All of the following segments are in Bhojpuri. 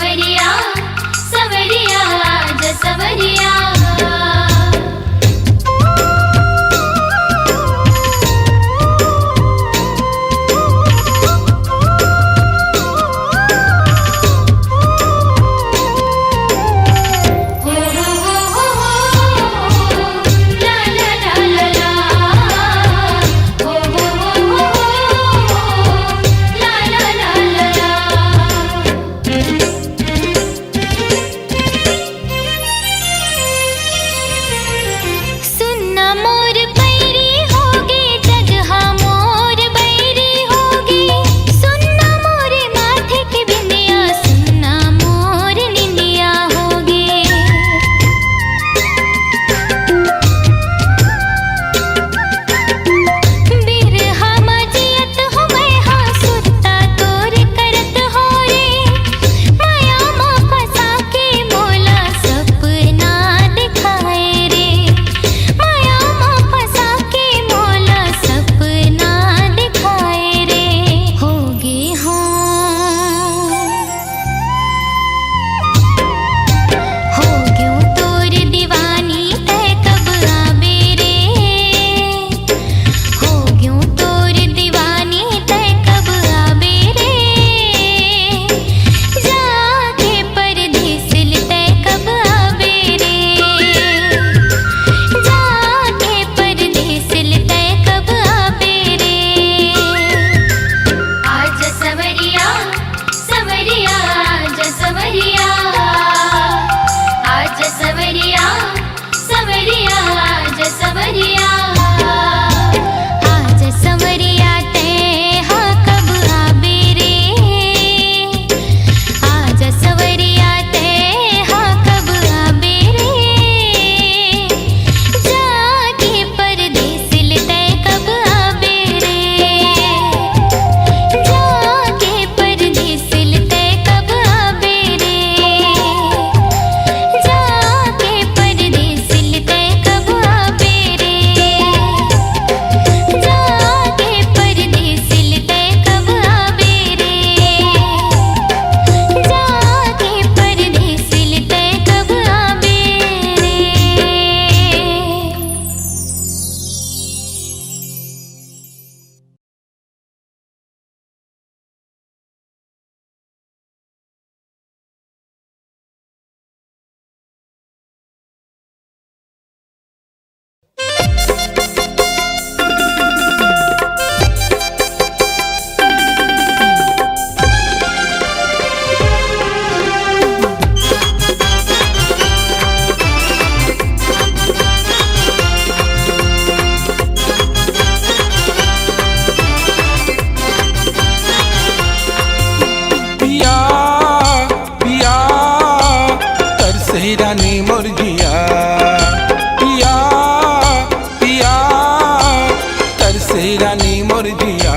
सवरिया सवरिया ज सवरिया रानी मोर जिया पिया पिया तरसे रानी मोर जिया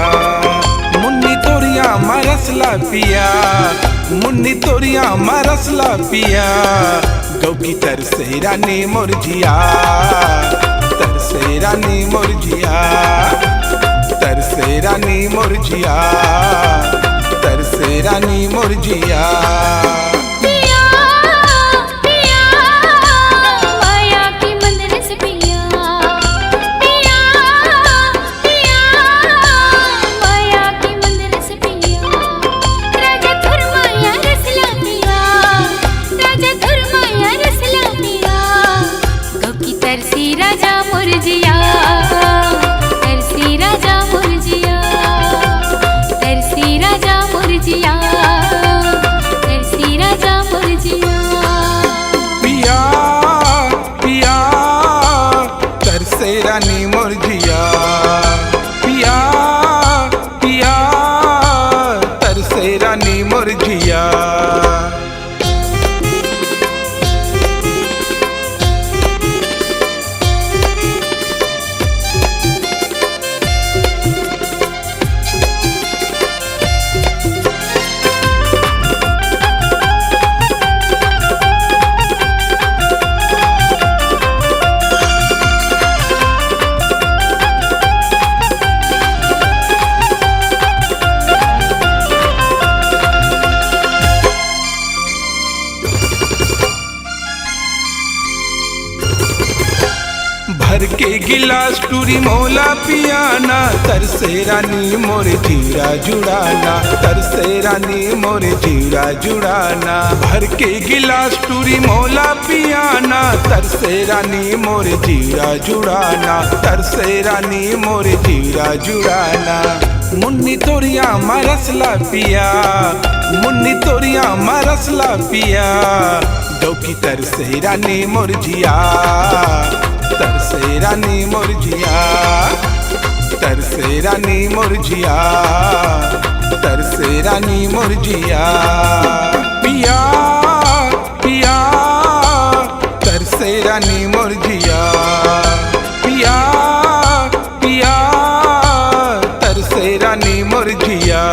मुन्नी तोरिया मरसला पिया मुन्नी तोरिया मरसला पिया गौ की तरसे रानी मोर जिया तरसे रानी मोर जिया तरसे रानी मोर जिया तरसे रानी मोर जिया तरसी राजा मुरजिया तरसी राजा मुरजिया तरसी राजा मुरजिया तरसी राजा गिलास टूरी मोला पियाना, तरसे रानी मोरे जीरा जुड़ाना, तरसे रानी मोरे जीरा जुड़ाना। भर के गिलास टूरी मोला पियाना, तरसे रानी मोरे जीरा जुड़ाना, तरसे रानी मोरे जीरा जुड़ाना। मुन्नी तोरिया मरसला पिया, मुन्नी तोरिया मरसला पिया, डोकी तरसे रानी मुरझिया, तरसे रानी मुरझिया, तरसे रानी मुरझिया, तरसे रानी मुरझिया। पिया पिया तरसे रानी मुरझिया, पिया पिया तरसे रानी मुरझिया।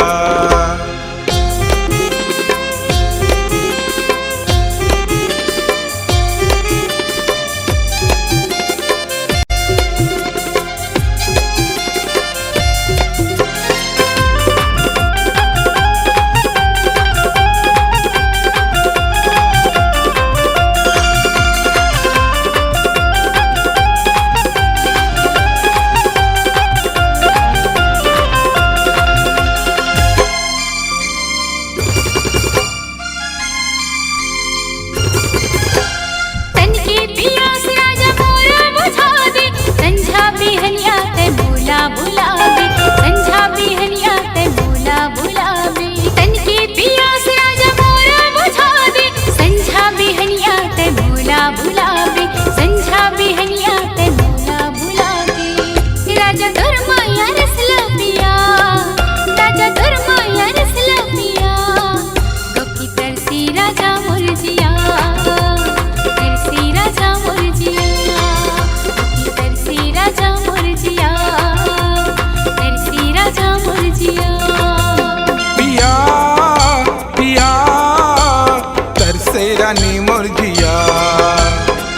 रानी मुरझिया,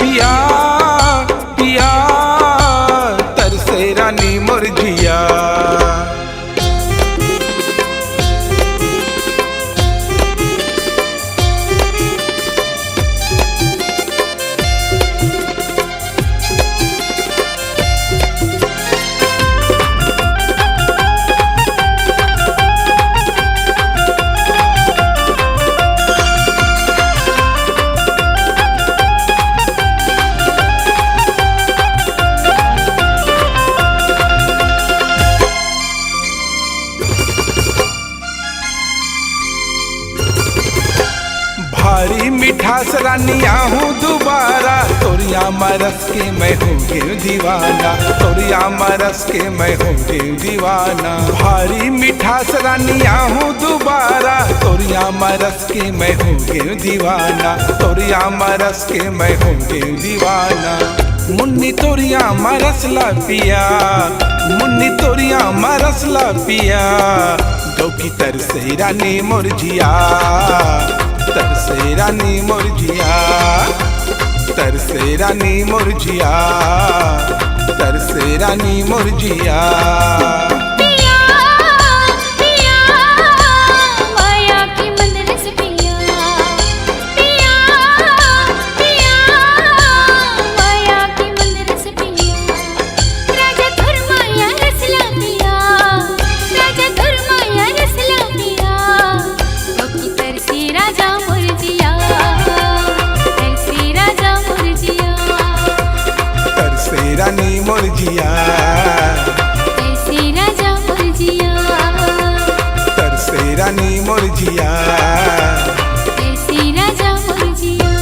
पिया पिया तरसे रानी मुरझिया। भारी मिठास रानी आहूँ दोबारा, तोरिया मरस के मैं हो गई दीवाना, तोरिया मरस के मैं हो गई दीवाना। भारी मिठास रानी आहूँ दोबारा, तोरिया मरस के मैं हो गई दीवाना, तोरिया मरस के मैं हो गई दीवाना। मुन्नी तोरिया मरसला पिया, मुन्नी तोरिया मरसला पिया, डोकी तरसे रानी मुरझिया, तरसे रानी मुरझिया, तरसे रानी मुरझिया, तरसे रानी मुरझिया। रानी मुरझिया, तरसे राजा मुरझिया, तरसे रानी मुरझिया, तरसे राजा मुरझिया।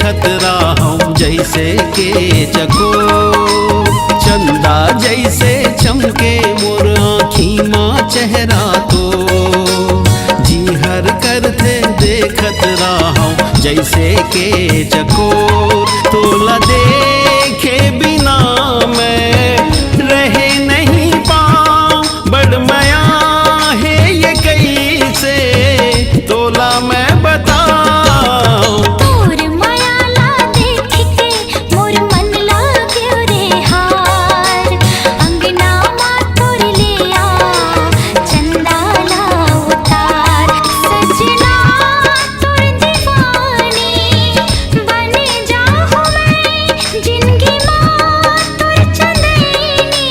देखत राहूं जैसे के चकोर। चंदा जैसे चमके मोर आँखी माँ चेहरा तो, जी हर करते देखत राहूं जैसे के चकोर। तोला देखे बिना मैं रहे नहीं पाऊं, बड़ माया है ये कैसे तोला मैं बताऊं। तोर मायाला देख के मोर मन लाग्यो रे हार, अंगना माँ तोर लिया चंदाला उतार। सजना तोर दीवानी बन जाऊं मैं, जिंदगी माँ तोर चंदेनी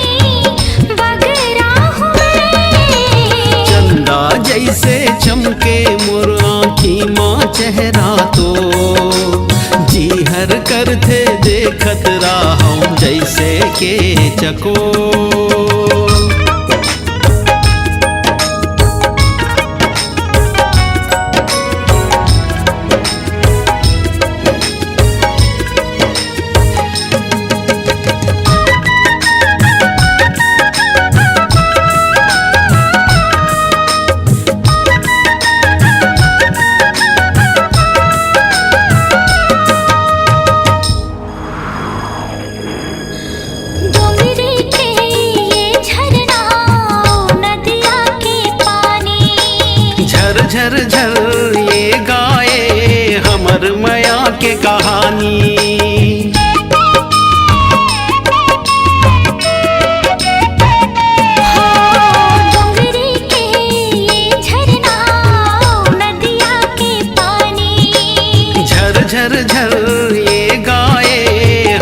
बगरा हूँ मैं। चंदा जैसे चमके मोर आँखी माँ चेहरा तो, जी हर करते देखत राहूं जैसे के चकोर। डोंगरी के ये झरना नदिया के पानी, झर झर झर ये गाए हमर माया के कहानी। डोंगरी के ये झरना नदिया के पानी, झर झर झर ये गाए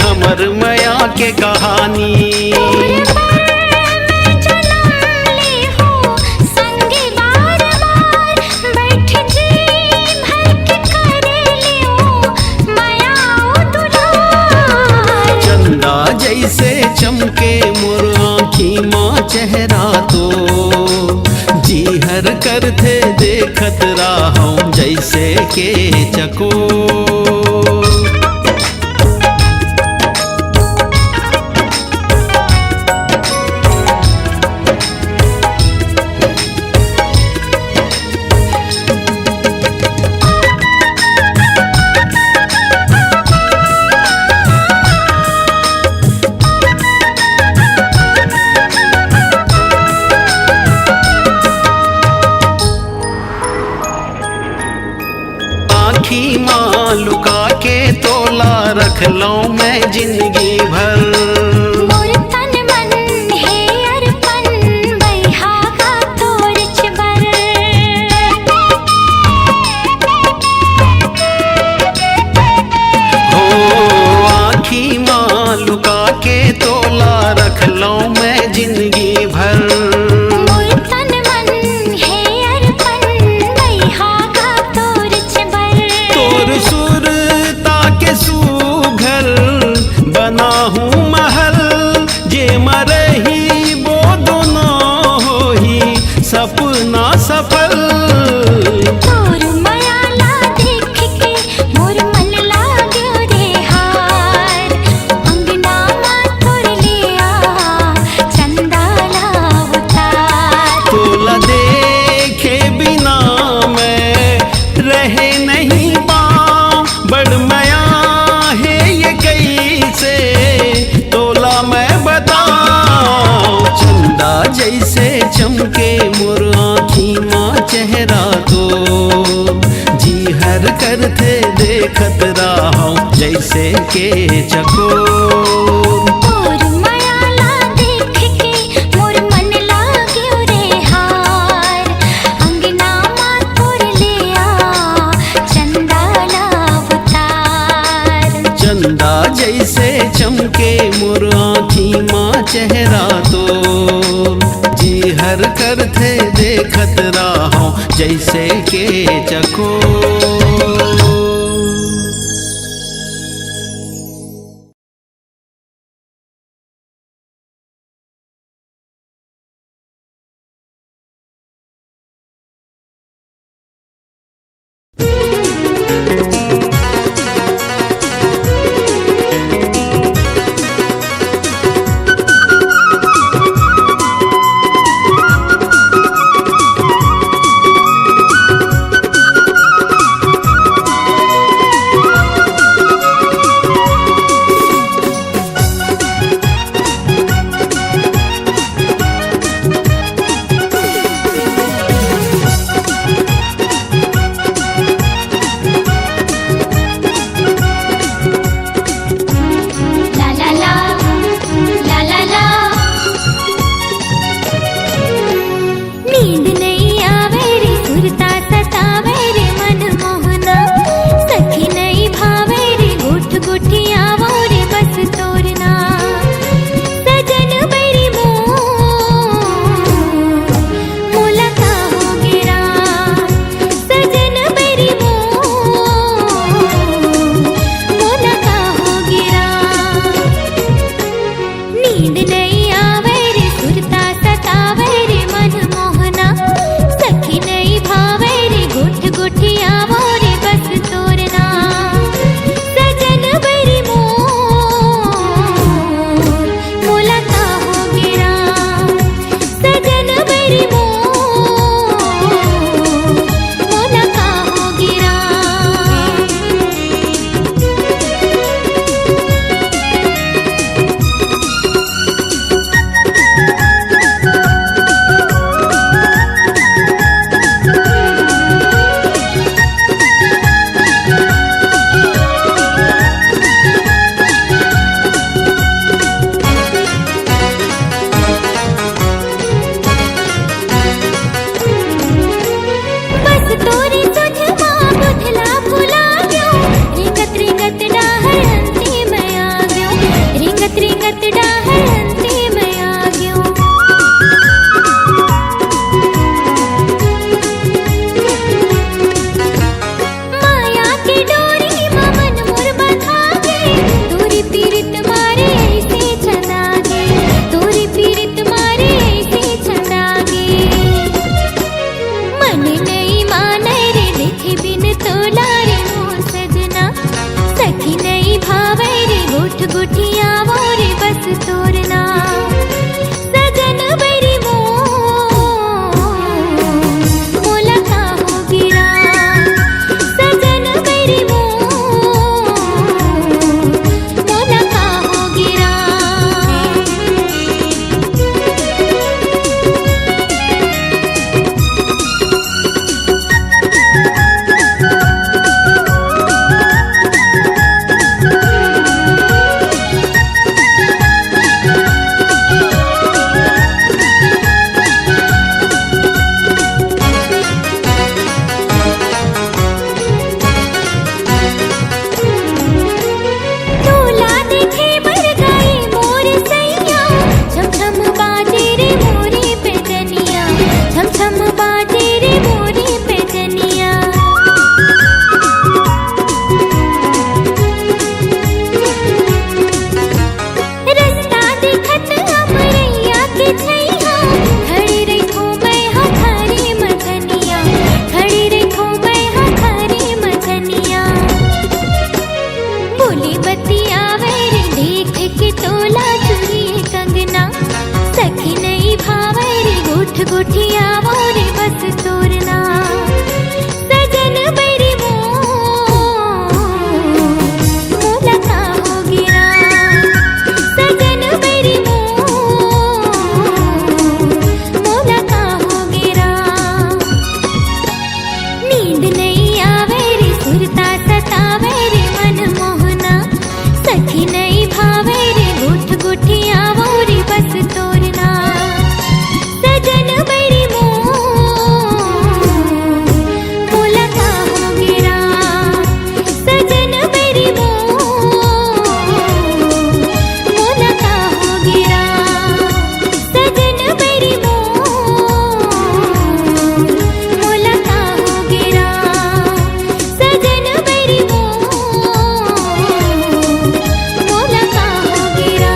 हमर माया के कहानी। मैं जन्म ली हूँ संगे बार बार, बैठ जी भर के कर लियो माया दुलार। चंदा जैसे चमके मोर आँखी माँ चेहरा तो, जी हर करते देखत राहूं जैसे के चकोर। आँखी माँ लुका के तोला रख लूं मैं जिंदगी भर। मोर तन मन है अर्पण बैहा का तोर चबर। हो आँखी माँ लुका के तोला रख लूं मैं जिंदगी भर। मोर तन मन है अर्पण बैहा का तोर चबर। तोर सुरता के सुघर बना हूँ महल, जे मरही वो दोनों होही सपना सफल। तोर मायाला देख के मोर मन लाग्यो रे हार, अंगना माँ तोर लिया चंदाला उतार। तोला देखे बिना मैं रहे नहीं पाऊं, बड़ माया है ये कैसे तोला मैं बताऊं। चंदा जैसे चमके मोर आँखी माँ चेहरा तो, जी हर करते देखत राहूं जैसे के चकोर। तोर मायाला देख के मोर मन लाग्यो रे हार, अंगना माँ तोर लिया चंदाला उतार। चंदा जैसे चमके मोर आँखी माँ चेहरा तो, जी हर करते देखत राहूं जैसे के चकोर। नींद नहीं आवे रे सुरता सतावे रे मन मोहना सखी नहीं भावे रे गुठ गुठी आवो रे बस तोरना सजन बरी मोर मोला का हो गिरा सजन बरी मोर मोला का हो गिरा बस तोरी तुझमा बुझला भुला गयो रिंगत रिंगत डाहर हंसी में आ गयो रिंगत रिंगत डाहर हंसी में आ गयो माया की डोरी मन मोर बंधा गे तोरी पीरित मारे ऐसे छना गे तोरी पीरित मारे ऐसे छना गे मन नहीं माने रे देखे बिन तोला रे मोर सजना सखी नहीं भावे रे गुठ गुठी आवो रे बस तोरना सजन बरी मोर मोला का हो गिरा सजन बरी मोर मोला का हो गिरा तोला देखे बर गई मोर सैया छम छम बाजे रे मोरी पैजनिया छम छम बाजे रे मोरी पैजनिया रास्ता देखत हमरैया के छैया खड़ी रहो मैं हखारी मखनिया खड़ी रहो मैं हखारी मखनिया बोली बतिया रे देख के तोला चुरी कंगना सखी नहीं भावे रे गुठ गुठी आवो रे बस तोरना सजन बरी मोर मोला का हो गिरा सजन बरी मोर मोला का हो गिरा नींद नहीं आवे रे सुरता सतावे रे मन मोहना सखी नहीं भावे रे गुठ गुठी आवो रे बस तोरना सजन बरी मोर मोला का हो गिरा सजन बरी मोर मोला का हो गिरा सजन बरी मोर मोला का हो गिरा सजन बरी मोर मोला का हो गिरा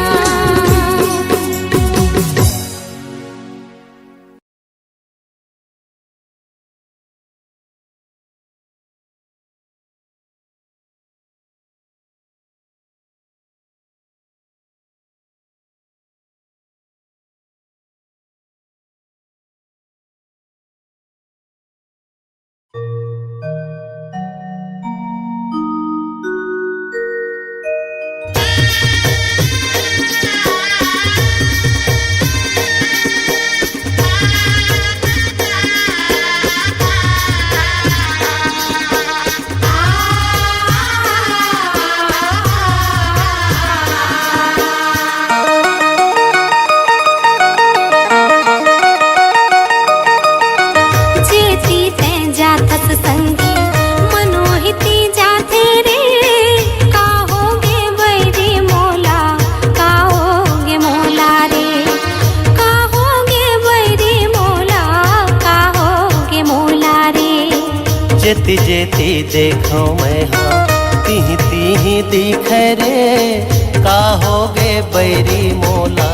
जेती जेती देखो मैं हाँ तीही तीही दिखे रे का होगे बैरी मोला,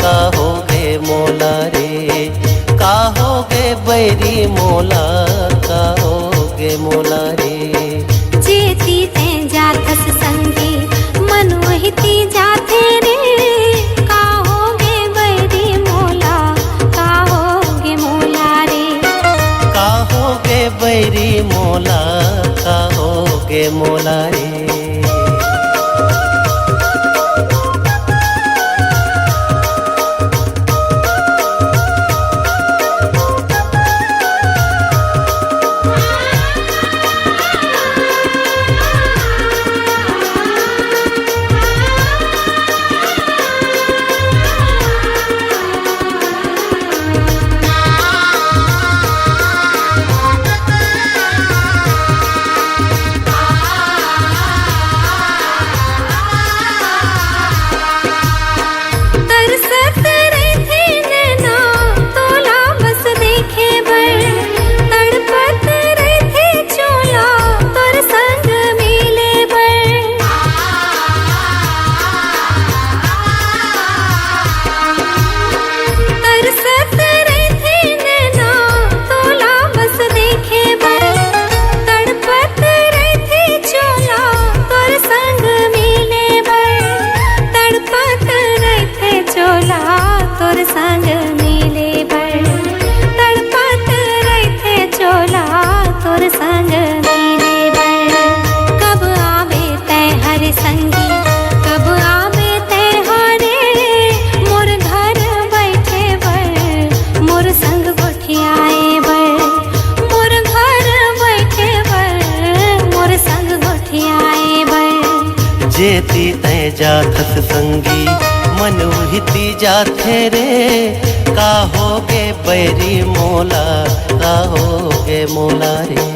का होगे मोला रे, का होगे बैरी मोला, का होगे मोला रे। जेती ते जातस संगी मनोहिती जाते रे, का होगे बैरी मोला, का होगे मोला रे। का होगे बैरी मोला, का होगे मोला रे। जेती तय जाथस संगी मनोहिती जाथे रे, का होगे बैरी मोला, का होगे मोला रे।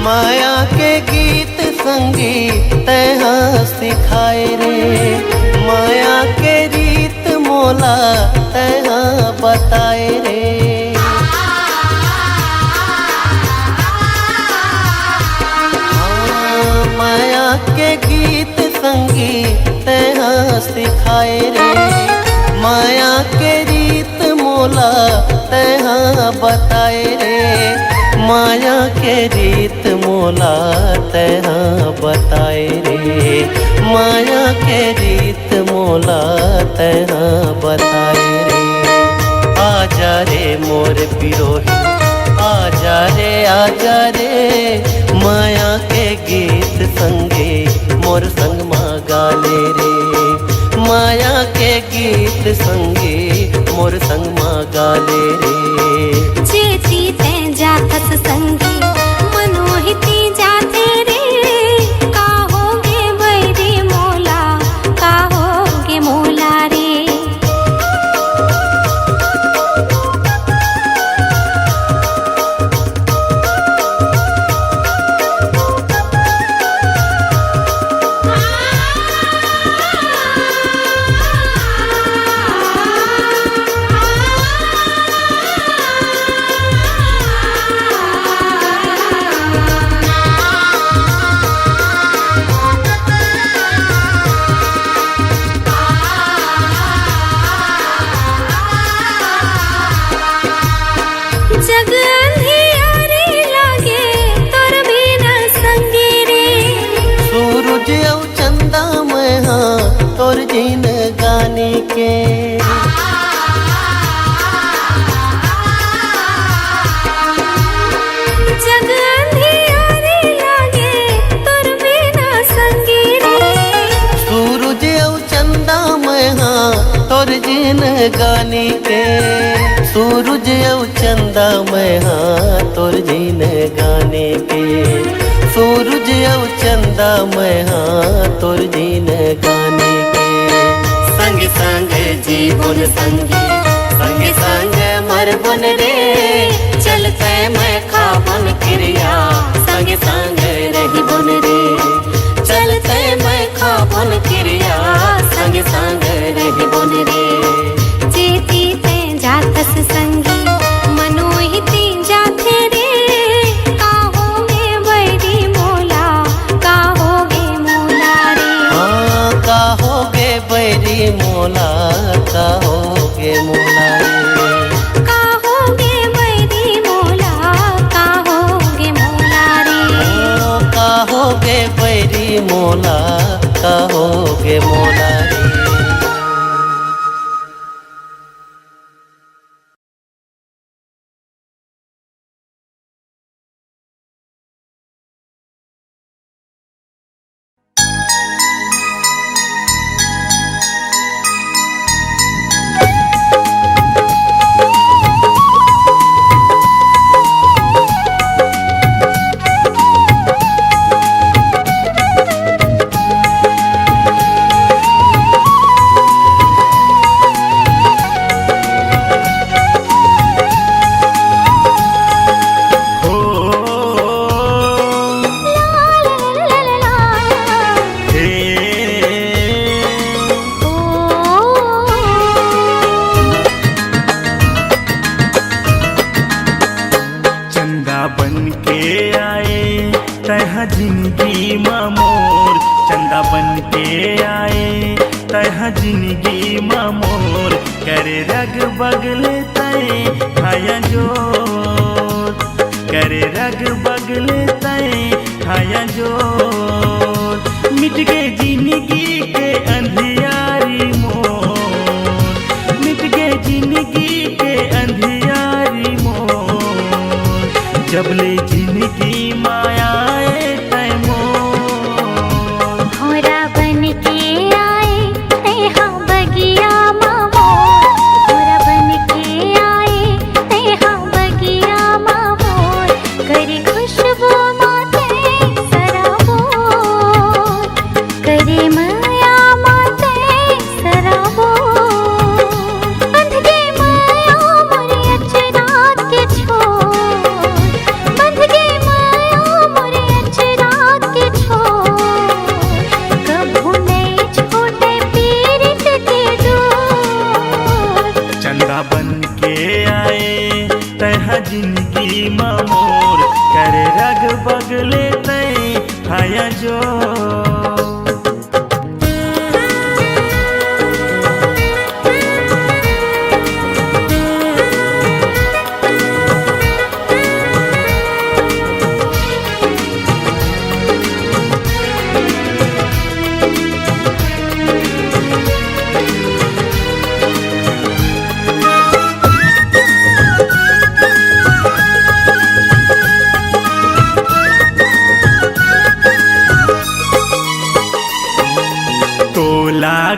माया के गीत संगी तैहा सिखाए रे, माया के रीत मोला तैहा बताए रे। माया के गीत संगी तैहा सिखाए रे, माया के रीत मोला तैहा बताए रे। माया के रीत मोला तैहा बताए रे, माया के रीत मोला तैहा बताए रे। आजा रे मोर पिरोही, आजा रे माया के गीत संगे मोर संग मा गाले रे। माया के गीत संगे मोर संग मा गाले रे। जेती ते जातस संगी मनोहिती जाते रे, का होगे बैरी मोला, का होगे मोला रे। जग अंधियारे लागे तोर बिना संगी रे, सूरज औ चंदा मैं हाँ तोर जिन गाने के। जग अंधियारे लागे तोर बिना संगी रे, सूरज औ चंदा मैं हाँ तोर जिन गाने के। सूरज औ चंदा मैं हाँ तोर जिन गाने के। सूरज और चंदा मैं हाँ तोर जीन गाने के संग संग जीवन संगी संग संग मरबन रे चलते मैं खाबन क्रिया संग संग रही बन रे चलते मैं खाबन क्रिया संग संग रही बन रे जेती ते जातस संगी मनोहिती जाते रे काहोगे बैरी मोला काहोगे मोला रे हाँ काहोगे बैरी मोला काहोगे मोला रे काहोगे बैरी मोला काहोगे मोला रे ओ काहोगे बैरी मोला काहोगे मोला रे जिंदगी मामोर चंदा बन के आए तह जिंदगी मामोर करे रग बगले तय खाया जोर करे रग बगले तय खाया जोर मिट गए जिंदगी के अंधियारी मोर मिट गए जिंदगी के अंधियारी मोर जब ले जिंदगी माया जिंदगी मामोर करे रग बगले तय खाया जो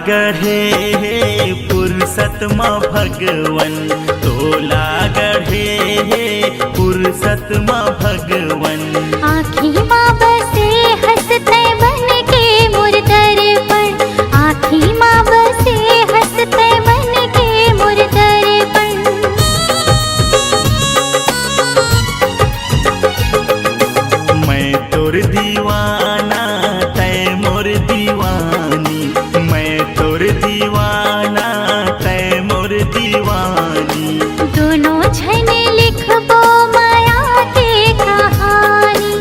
गढ़े फुर्सत माँ भगवन तोला गढ़े फुर्सत माँ भगवन आँखी माँ बसे हंसते बन के मुर्दर पर आँखी माँ बसे हंसते बन के मुर्दर पर मैं तोर दीवाना तय मोर दीवानी दीवाना तय मोर दीवानी दोनों झने लिखबो माया के कहानी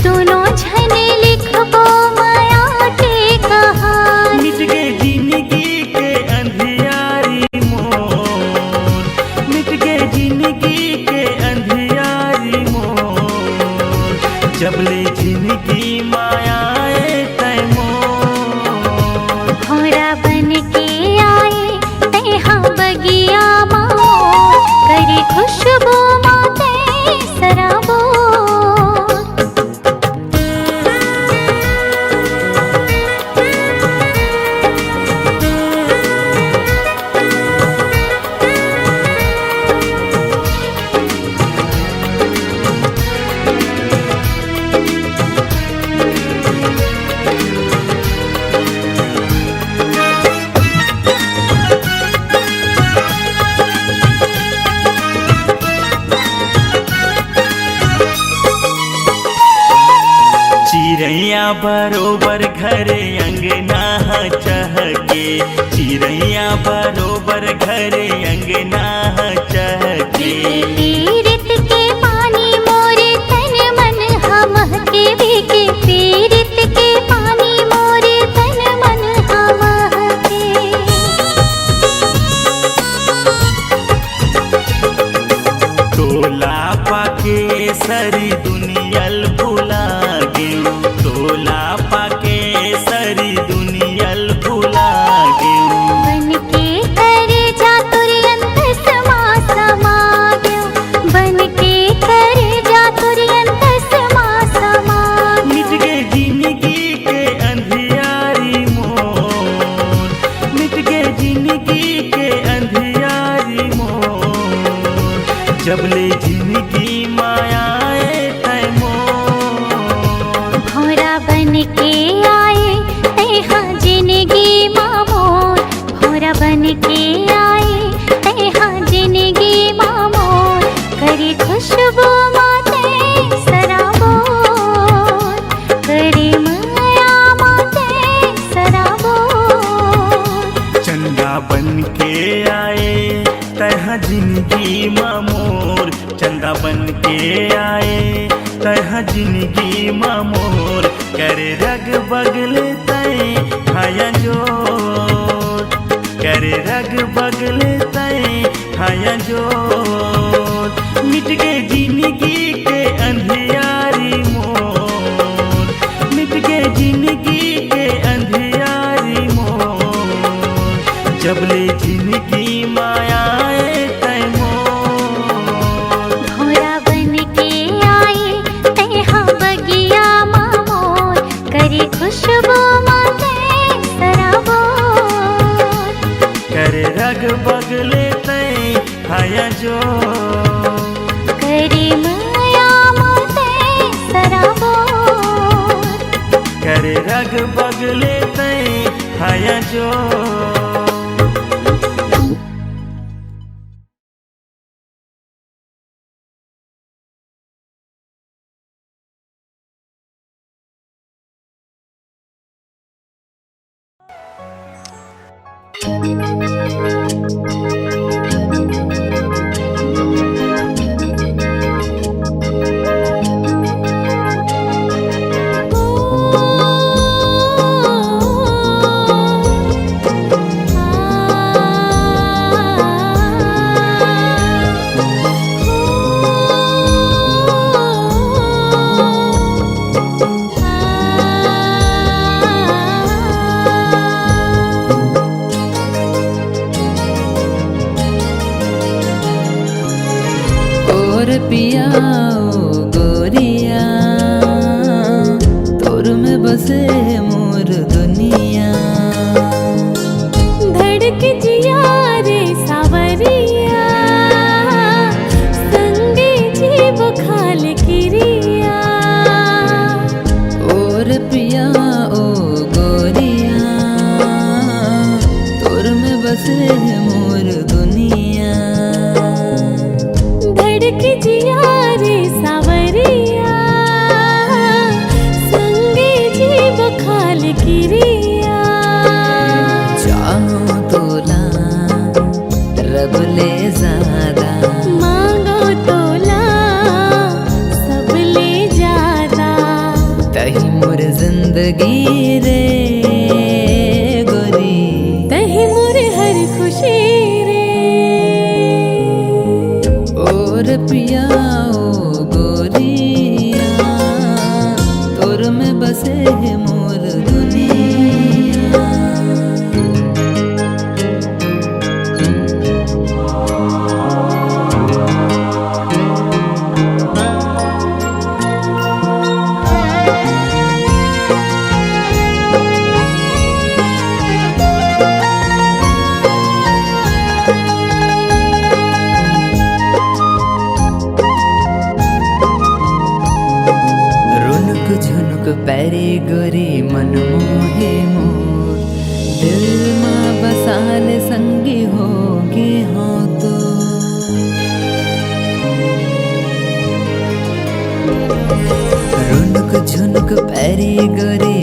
दोनों झने लिखबो माया के कहानी मिट गए जिंदगी के अंधियारी मोर मिट गए जिंदगी के अंधियारी मोर जब ले जिंदगी माया तय मोर बरोबर घरे अंगना चहके, चिड़ैया बरोबर घरे अंगना चहके। पीरित के पानी मोरे तन मन हम के भीगे, पीरित के पानी मोरे तन मन हम के। तोला पाके सरी दुनियल भुला गेऊ, तोला पाके सरी दुनियल भुला गेऊ। बन के करे जा तुरंत समा समा गयो, बन के करे जा तुरंत समा समा गयो। मिट गए जिंदगी के अंधियारी मोर, मिट गए जिंदगी के अंधियारी मोर। जबले जिंदगी मायाए तय मोर, भौरा बन के आए तैहा जिंदगी मामोर, भौरा बन के आए तैहा जिंदगी मामोर। करे खुशबू माते सराबोर, करे माया माते सराबोर। चंदा बन के आए तह जिंदगी मामोर, चंदा बन के आए तह जिंदगी मामोर। करे रग बगले तय हाया जोर, करे रग बगले तय हाया जोर। मिट गए जिंदगी के अंधियारी मोर, मिट गए जिंदगी के अंधियारी मोर। जबले जिंदगी मायाए तय मोर, भौरा बन के आए तैहा बगिया मामोर। करे खुशबू माते सराबोर, करे रग बगले तय हाया जोर। करे माया माते सराबोर। करे रग बगले तय हाया जोर। पिया ओ गोरिया, तोर में बसे मोर दुनिया। धड़क जिया रे सावरिया, संगे जीव खाल किरिया। और पिया ओ गोरिया, तोर में बसे मोर दुनिया। धड़क जिया रे सावरिया, संगे जीव खाल किरिया। चाहो तोला रब ले ज्यादा, मांगो तोला सब ले ज्यादा। तही मोर जिंदगी रे गोरी, तही मोर हर खुशी रे। और पिया ओ गोरिया, तोर में बसे मोर दुनिया। पैरे गोरी मन मोहे मोर, दिल माँ बसाल संगी होगे हो तो। रुनुक झुनुक पैरे गोरी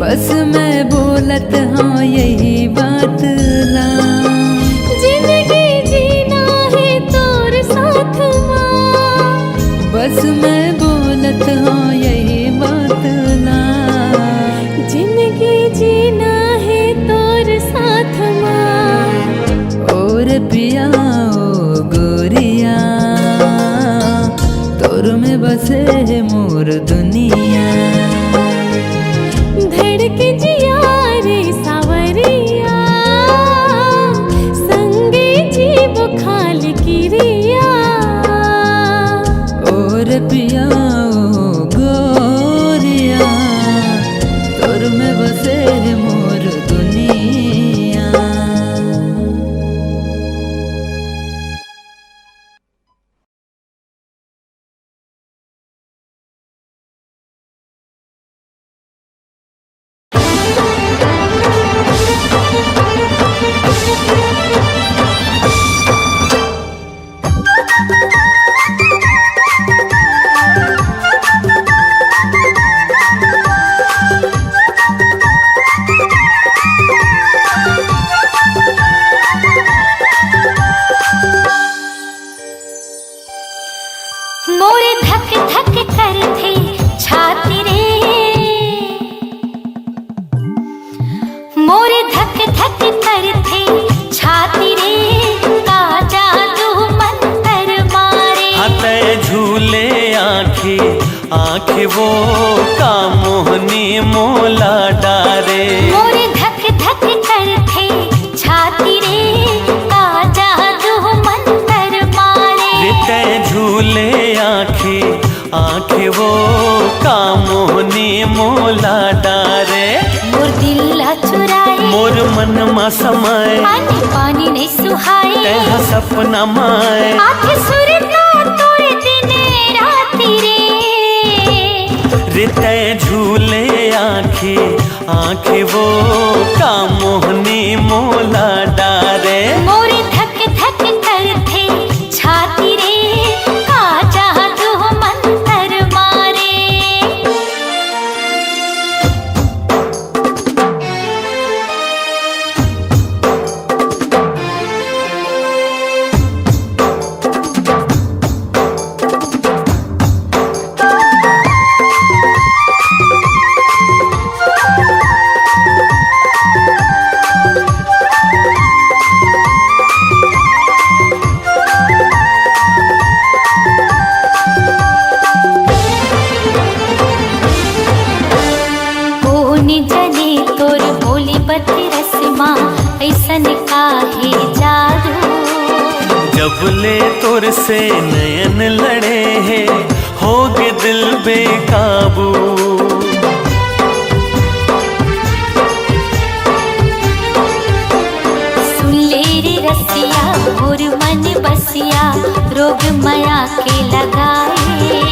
बस मैं बोलत हाँ यही बात ला। जिंदगी जीना है तोर साथ माँ, बस मैं बोलत हाँ यही बात ला। जिंदगी जीना है तोर साथ माँ। और पिया ओ गोरिया तोर में बसे है मोर दुनिया। धड़के जिया रे सावरिया, संगे जीव खाल किरिया। और पिया ओ गोरिया तोर में बसे है मोर दुनिया। मोरे धक धक करथे छाती रे, मोरे धक धक करथे छाती रे। का जादू मंतर मारे, हते झूले आँखी आँखी वो का मोहनी मोला डारे। मोरे धक धक करथे छाती रे, का जादू मंतर मारे। रिते झूले आँखी आँखी वो का मोहनी मोला डारे। मोर दिल ला चुराए, मोर मन मा समाए, पानी पानी नहीं सुहाए। तेहा सपना माए, आँखें सुरता तोरे दिने राती रे। रिते झूले आँखी आँखी वो का मोहनी मोला डारे। मोरे धक धक करथे छाती रे, का जादू मंतर मारे। जने तोर बोली बती रस्मा, ऐसन काहे जादू। जब ले तोर से नयन लड़े हैं होगे दिल बेकाबू। सुन ले रे रसिया मोर मन बसिया, रोग माया के लगाए।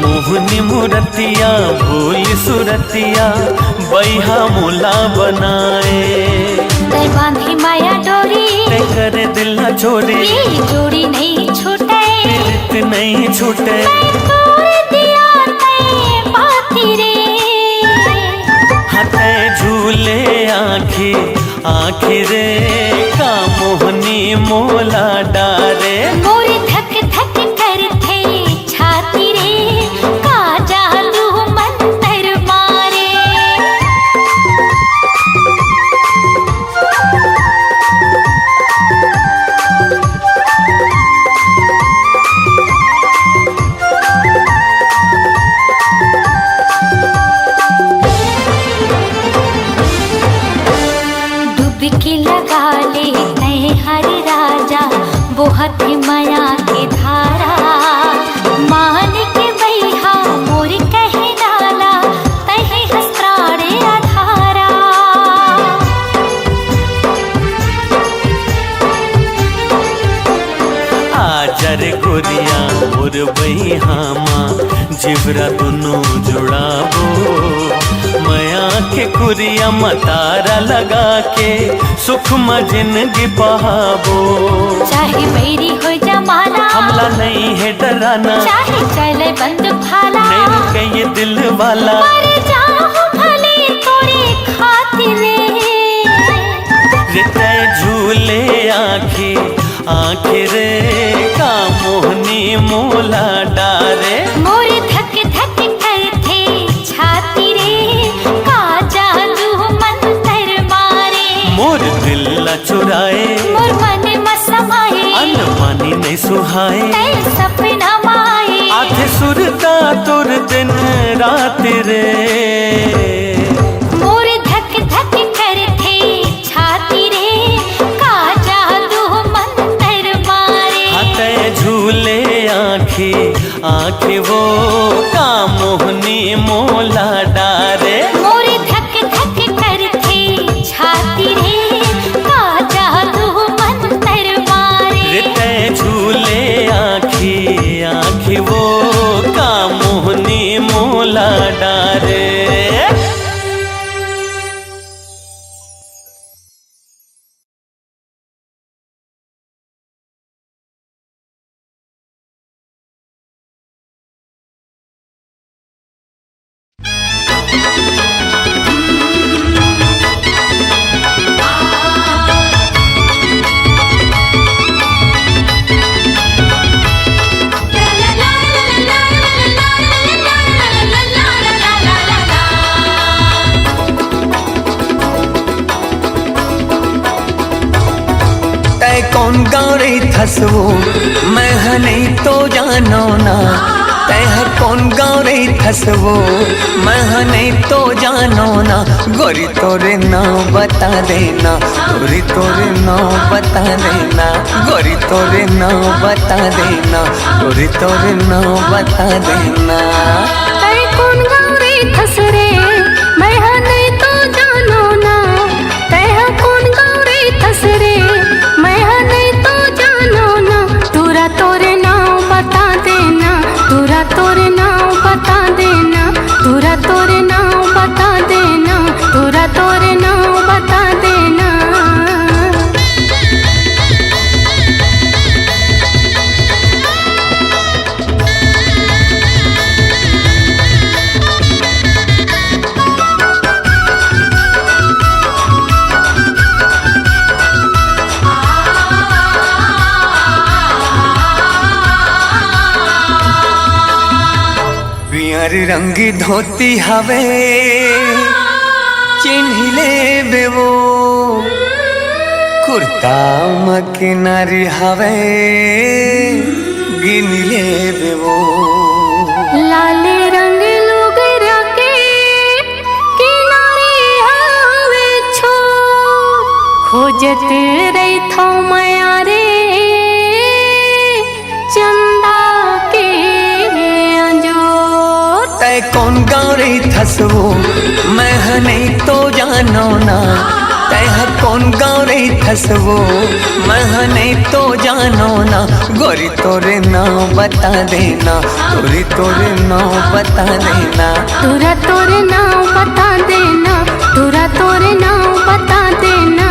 मोहनी मुरतिया भोली सुरतिया बैहा मोला बनाए। दर बांधी माया डोरी, ते करे दिल न छोड़े, ये जोड़ी नहीं छूटे। प्रीत नहीं छूटे, मैं तोड़ दिया ते पाती रे। हते झूले आँखी आँखी रे का मोहनी मोला डारे। मोरे धक धक करथे छाती रे, का जादू मंतर मारे। डुबकी लगा ले तय हर राजा, बहुत माया के धारा। मान के बैहा मोर कहे डाला, तहे हस्त्राणे आधारा। आजर गोरिया मोर बैहामा, जिबरा दोनों जुड़ाबो। मया के कुरिया मतारा लगा के सुख में जिंदगी बहाबो। चाहे बैरी हो जमाना, हमला नहीं है डराना, चाहे चले बंद भाला। नहीं रुके ये दिल वाला, मर जाऊं भले तोरे झूले आँखी आँखी रे का मोहनी मोला डारे। मोर धक धक करथे छाती रे का जादू मंतर मारे। मोर दिल ला चुराए मोर मन मसमाए अनमानी नहीं सुहाए। तै सपना माए आथे सुरता तुर दिन रात रे। मोर धक धक करथे छाती रे का जादू मंतर मारे। हाथे झूले आँखी आँखी वो का मोहनी मोला डारे। मोर धक धक करथे छाती रे का जादू मंतर मारे। रिते झूले आँखी आँखी वो का मोहनी मोला डारे। कौन गौरी थसवो मैं नहीं तो जानो ना। तह कौन गौरी थसवो मैं नहीं तो जानो ना। गोरी तोरे नाम बता देना गोरी तोरे नाम बता देना। गोरी तोरे नाम बता देना गोरी तोरे नाम बता देना। तै कौन गौरी थसरे मैं नहीं तो जानो ना। तै कौन गौरी थसरे मैं नहीं तो जानो ना। तोरा तोरे नाम बता देना तोरा तोरे नाम बता देना तोरा तोरे नाम बता देना तोरा तोरे नाम बता देना। पियर रंगी धोती हवे चिन्हिले बेवो। कुर्ता मकिनारी हवे गिनले बेवो। लाले रंग लुगरा के किनारे आवे छो। खोजत रही थो माया रे चंदा के अंजोर। तै कौन गौरी थसवो मैं नहीं तो जानो ना। तह कौन गौरी थसवो मैं नहीं तो जानो ना। गोरी तोरे नाम बता देना गोरी तोरे नाम बता देना। तोरा तोरे नाम बता देना तोरा तोरे नाम बता देना।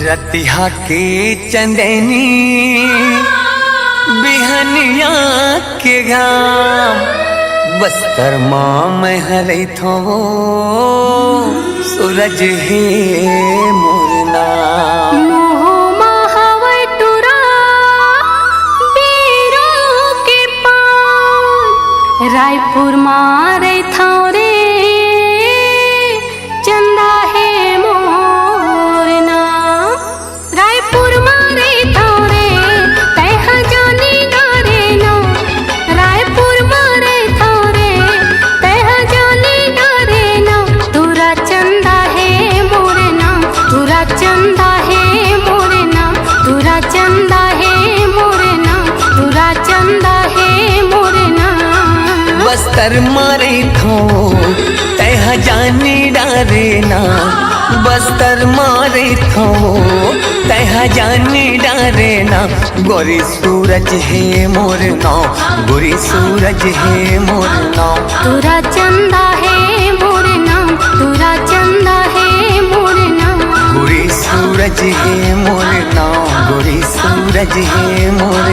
रतिहा के चंदनी बिहनिया के घाम। बस्तर माँ मैं हरे थो सूरज है मोर नाम। मोह महावर टुरा बीरो के पान। रायपुर मारे था रे चंदा है मोर नाम। रायपुर मारे था रे तह जानी गारे ना। रायपुर मारे था रे तह जानी गारे ना। तोरा चंदा है मोर नाम तोरा चंदा है मोर नाम तोरा चंदा है मोर नाम तोरा चंदा है मोर नाम। बस्तर मारे थो तह तह जानी डारे ना बस्तर मारे थो तह जानी डारे ना गोरी सूरज है मोर नाव गोरी सूरज है मोर नाव तोरा चंदा है मोर नाम तोरा चंदा है मोर नाम गोरी सूरज है मोर नाव गोरी सूरज है मोर